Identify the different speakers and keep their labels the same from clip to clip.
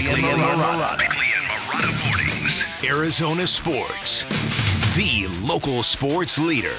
Speaker 1: Bickley and Marotta. Bickley and Marotta Mornings. Arizona Sports. The local sports leader.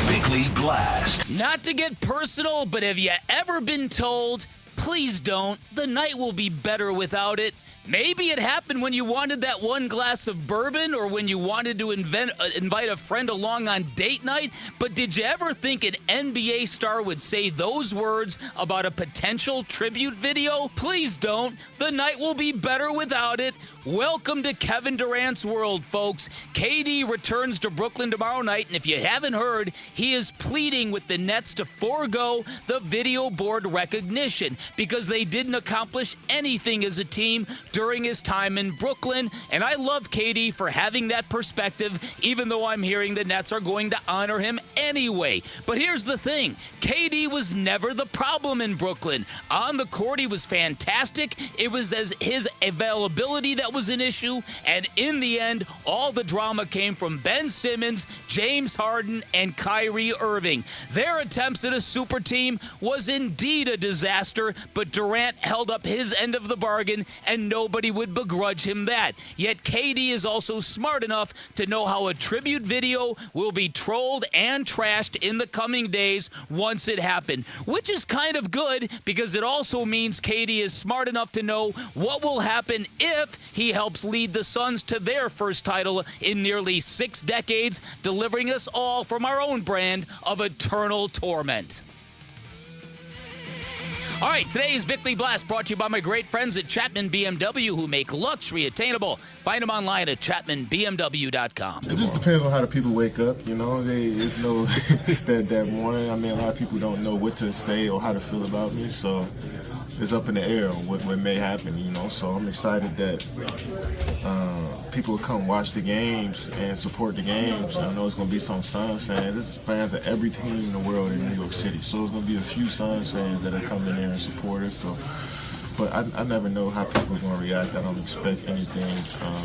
Speaker 1: Bickley Blast.
Speaker 2: Not to get personal, but have you ever been told, please don't, the night will be better without it? Maybe it happened when you wanted that one glass of bourbon or when you wanted to invite a friend along on date night. But did you ever think an NBA star would say those words about a potential tribute video? Please don't. The night will be better without it. Welcome to Kevin Durant's world, folks. KD returns to Brooklyn tomorrow night, and if you haven't heard, he is pleading with the Nets to forego the video board recognition because they didn't accomplish anything as a team during his time in Brooklyn, and I love KD for having that perspective, even though I'm hearing the Nets are going to honor him anyway. But here's the thing. KD was never the problem in Brooklyn. On the court, he was fantastic. It was as his availability that was an issue, and in the end, all the drama came from Ben Simmons, James Harden, and Kyrie Irving. Their attempts at a super team was indeed a disaster, but Durant held up his end of the bargain, and nobody would begrudge him that. Yet KD is also smart enough to know how a tribute video will be trolled and trashed in the coming days once it happened, which is kind of good because it also means KD is smart enough to know what will happen if he helps lead the Suns to their first title in nearly 6 decades, delivering us all from our own brand of eternal torment. All right, today's Bickley Blast brought to you by my great friends at Chapman BMW who make luxury attainable. Find them online at chapmanbmw.com.
Speaker 3: It just depends on how the people wake up, you know. There's no that morning. I mean, a lot of people don't know what to say or how to feel about me, so it's up in the air on what may happen, you know. So I'm excited that people will come watch the games and support the games. I know it's going to be some Suns fans. There's fans of every team in the world in New York City. So it's going to be a few Suns fans that are coming in there and support us. So, but I never know how people are going to react. I don't expect anything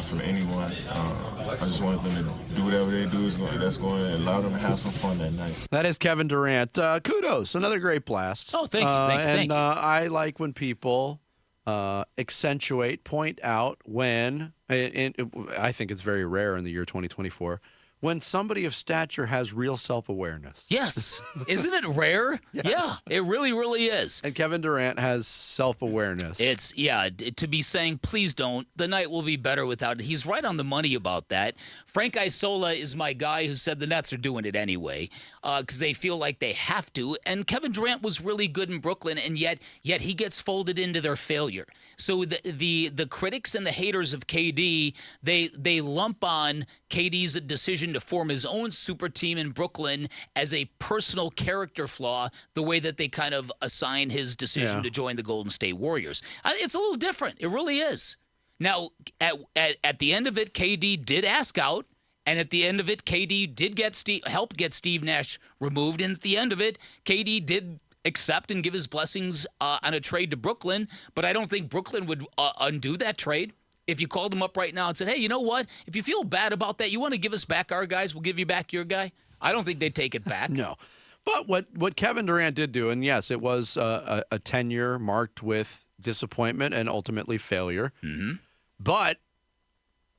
Speaker 3: from anyone. I just want them to do whatever they do that's going to allow them to have some fun that night.
Speaker 4: That is Kevin Durant. Kudos. Another great blast.
Speaker 2: Oh, thank you. Thank you.
Speaker 4: I like when people accentuate, point out when, and I think it's very rare in the year 2024, when somebody of stature has real self-awareness.
Speaker 2: Yes. Isn't it rare? Yeah, it really, really is.
Speaker 4: And Kevin Durant has self-awareness.
Speaker 2: To be saying, please don't, the night will be better without it. He's right on the money about that. Frank Isola is my guy who said the Nets are doing it anyway because they feel like they have to. And Kevin Durant was really good in Brooklyn, and yet he gets folded into their failure. So the critics and the haters of KD, they lump on KD's decision to form his own super team in Brooklyn as a personal character flaw, the way that they kind of assign his decision to join the Golden State Warriors. It's a little different. It really is. Now, at the end of it, KD did ask out, and at the end of it, KD did help get Steve Nash removed, and at the end of it, KD did accept and give his blessings on a trade to Brooklyn, but I don't think Brooklyn would undo that trade. If you called them up right now and said, hey, you know what? If you feel bad about that, you want to give us back our guys, we'll give you back your guy. I don't think they'd take it back.
Speaker 4: No. But what Kevin Durant did do, and yes, it was a tenure marked with disappointment and ultimately failure. Mm-hmm. But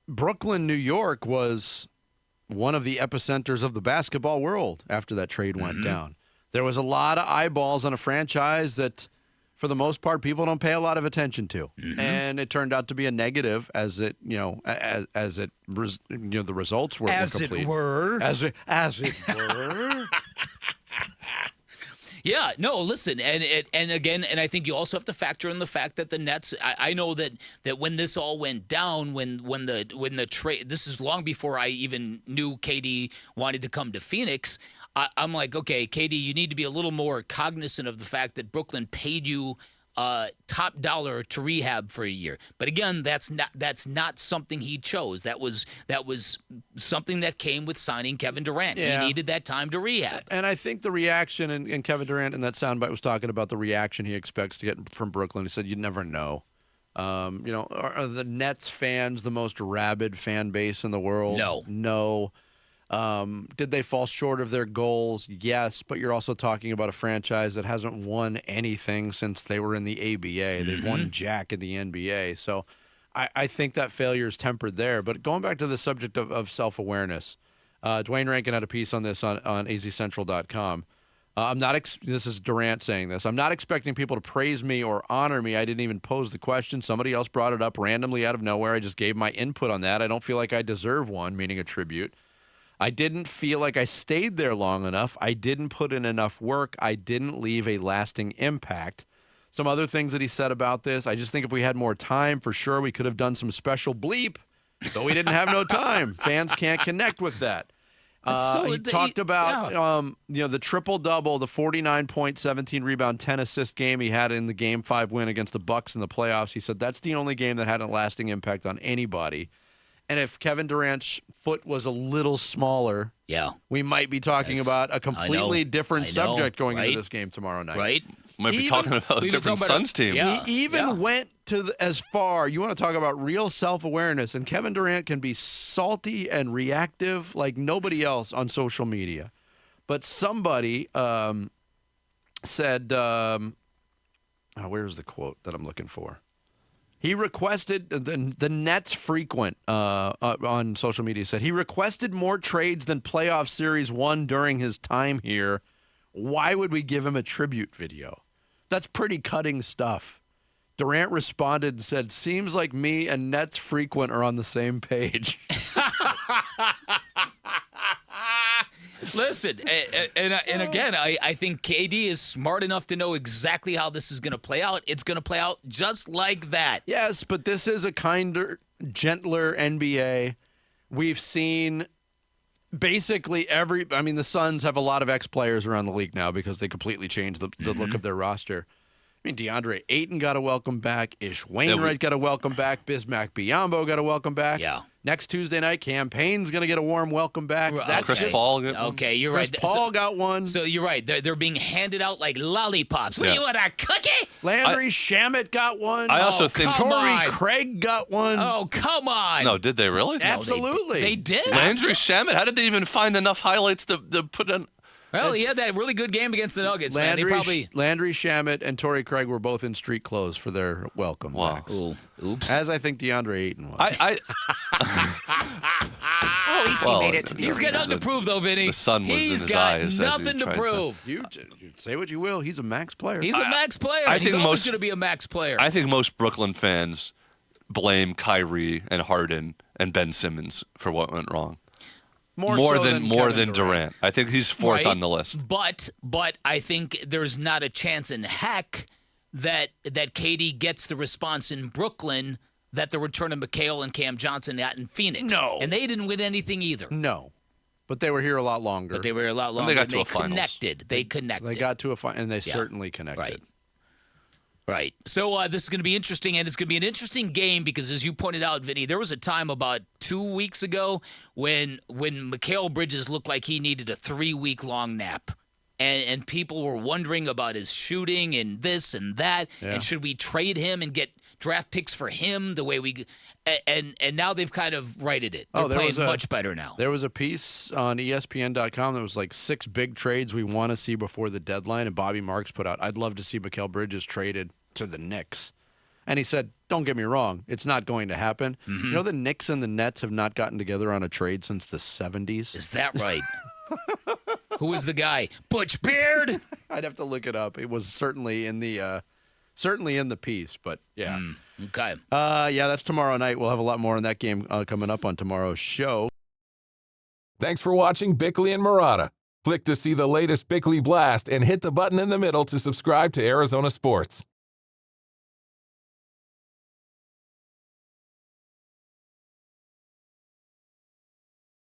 Speaker 4: Brooklyn, New York was one of the epicenters of the basketball world after that trade went down. There was a lot of eyeballs on a franchise that, for the most part, people don't pay a lot of attention to, and it turned out to be a negative as the results were complete. As it were.
Speaker 2: Yeah, no, listen, and again, I think you also have to factor in the fact that the Nets. I know that when this all went down, when the trade, this is long before I even knew KD wanted to come to Phoenix. I'm like, okay, KD, you need to be a little more cognizant of the fact that Brooklyn paid you top dollar to rehab for a year. But again, that's not something he chose. That was something that came with signing Kevin Durant. Yeah. He needed that time to rehab.
Speaker 4: And I think the reaction, and Kevin Durant in that soundbite was talking about the reaction he expects to get from Brooklyn. He said, you never know. Are the Nets fans the most rabid fan base in the world? No. Did they fall short of their goals? Yes, but you're also talking about a franchise that hasn't won anything since they were in the ABA. They've won jack in the NBA. So I think that failure is tempered there. But going back to the subject of self-awareness, Dwayne Rankin had a piece on this on azcentral.com. This is Durant saying this. I'm not expecting people to praise me or honor me. I didn't even pose the question. Somebody else brought it up randomly out of nowhere. I just gave my input on that. I don't feel like I deserve one, meaning a tribute. I didn't feel like I stayed there long enough. I didn't put in enough work. I didn't leave a lasting impact. Some other things that he said about this. I just think if we had more time, for sure, we could have done some special bleep. Though we didn't have no time. Fans can't connect with that. He talked about the triple-double, the 49-point, 17-rebound, 10-assist game he had in the Game 5 win against the Bucks in the playoffs. He said that's the only game that had a lasting impact on anybody. And if Kevin Durant's foot was a little smaller, we might be talking about a completely different subject going into this game tomorrow night.
Speaker 2: Right?
Speaker 5: Might be talking about a different Suns team.
Speaker 4: He even went to as far. You want to talk about real self-awareness, and Kevin Durant can be salty and reactive like nobody else on social media. But somebody said, where's the quote that I'm looking for? He requested, the Nets frequent on social media said, he requested more trades than playoff series won during his time here. Why would we give him a tribute video? That's pretty cutting stuff. Durant responded and said, seems like me and Nets frequent are on the same page.
Speaker 2: Listen, and again, I think KD is smart enough to know exactly how this is going to play out. It's going to play out just like that.
Speaker 4: Yes, but this is a kinder, gentler NBA. We've seen basically the Suns have a lot of ex-players around the league now because they completely changed the look of their roster. I mean, DeAndre Ayton got a welcome back. Ish Wainwright got a welcome back. Bismack Biyombo got a welcome back.
Speaker 2: Yeah.
Speaker 4: Next Tuesday night, Cam Payne's going to get a warm welcome back.
Speaker 2: That's
Speaker 5: Chris Paul.
Speaker 2: Okay, you're
Speaker 4: Chris
Speaker 2: right.
Speaker 4: Paul got one.
Speaker 2: So you're right. They're being handed out like lollipops. What do you want, a cookie?
Speaker 4: Landry Shamet got one.
Speaker 5: I also think
Speaker 4: Torrey Craig got one.
Speaker 2: Oh, come on.
Speaker 5: No, did they really?
Speaker 4: Absolutely.
Speaker 2: They did.
Speaker 5: Landry Shamet? How did they even find enough highlights to put in?
Speaker 2: Well, he had that really good game against the Nuggets,
Speaker 4: Landry,
Speaker 2: man.
Speaker 4: Landry Shamet and Torrey Craig were both in street clothes for their welcome.
Speaker 5: Wow.
Speaker 4: backs.
Speaker 2: Ooh, oops.
Speaker 4: As I think DeAndre Ayton was.
Speaker 6: At least he made it to the
Speaker 2: He's got
Speaker 6: arena.
Speaker 2: nothing to prove, though, Vinny.
Speaker 5: The sun was in
Speaker 2: He's
Speaker 5: his
Speaker 2: got
Speaker 5: eyes as he
Speaker 2: nothing to
Speaker 5: tried to-
Speaker 2: prove.
Speaker 4: You say what you will. He's a max player.
Speaker 2: He's a max player.
Speaker 5: I
Speaker 2: He's
Speaker 5: think
Speaker 2: always
Speaker 5: most-
Speaker 2: going to be a max player.
Speaker 5: I think most Brooklyn fans blame Kyrie and Harden and Ben Simmons for what went wrong. More
Speaker 4: so
Speaker 5: than
Speaker 4: Kevin
Speaker 5: Durant. I think he's fourth
Speaker 2: Right.
Speaker 5: on the list.
Speaker 2: But I think there's not a chance in heck that KD gets the response in Brooklyn that the return of McHale and Cam Johnson got in Phoenix.
Speaker 4: No.
Speaker 2: And they didn't win anything either.
Speaker 4: No. But they were here a lot longer.
Speaker 2: But they were a lot longer.
Speaker 5: they got to a finals.
Speaker 2: connected. They connected.
Speaker 4: They got to a final, and they certainly connected.
Speaker 2: Right. Right. So this is going to be interesting, and it's going to be an interesting game because, as you pointed out, Vinny, there was a time about 2 weeks ago when Mikal Bridges looked like he needed a 3-week-long nap. And people were wondering about his shooting and this and that.
Speaker 4: Yeah.
Speaker 2: And should we trade him and get draft picks for him the way we – and now they've kind of righted it. They're playing much better now.
Speaker 4: There was a piece on ESPN.com that was like 6 big trades we want to see before the deadline, and Bobby Marks put out, I'd love to see Mikal Bridges traded to the Knicks. And he said, don't get me wrong, it's not going to happen.
Speaker 2: Mm-hmm.
Speaker 4: You know the Knicks and the Nets have not gotten together on a trade since the 70s?
Speaker 2: Is that right? Who was the guy? Butch Beard?
Speaker 4: I'd have to look it up. It was certainly in the piece, but yeah.
Speaker 2: Okay.
Speaker 4: Yeah, that's tomorrow night. We'll have a lot more on that game coming up on tomorrow's show.
Speaker 7: Thanks for watching Bickley and Marotta. Click to see the latest Bickley Blast and hit the button in the middle to subscribe to Arizona Sports.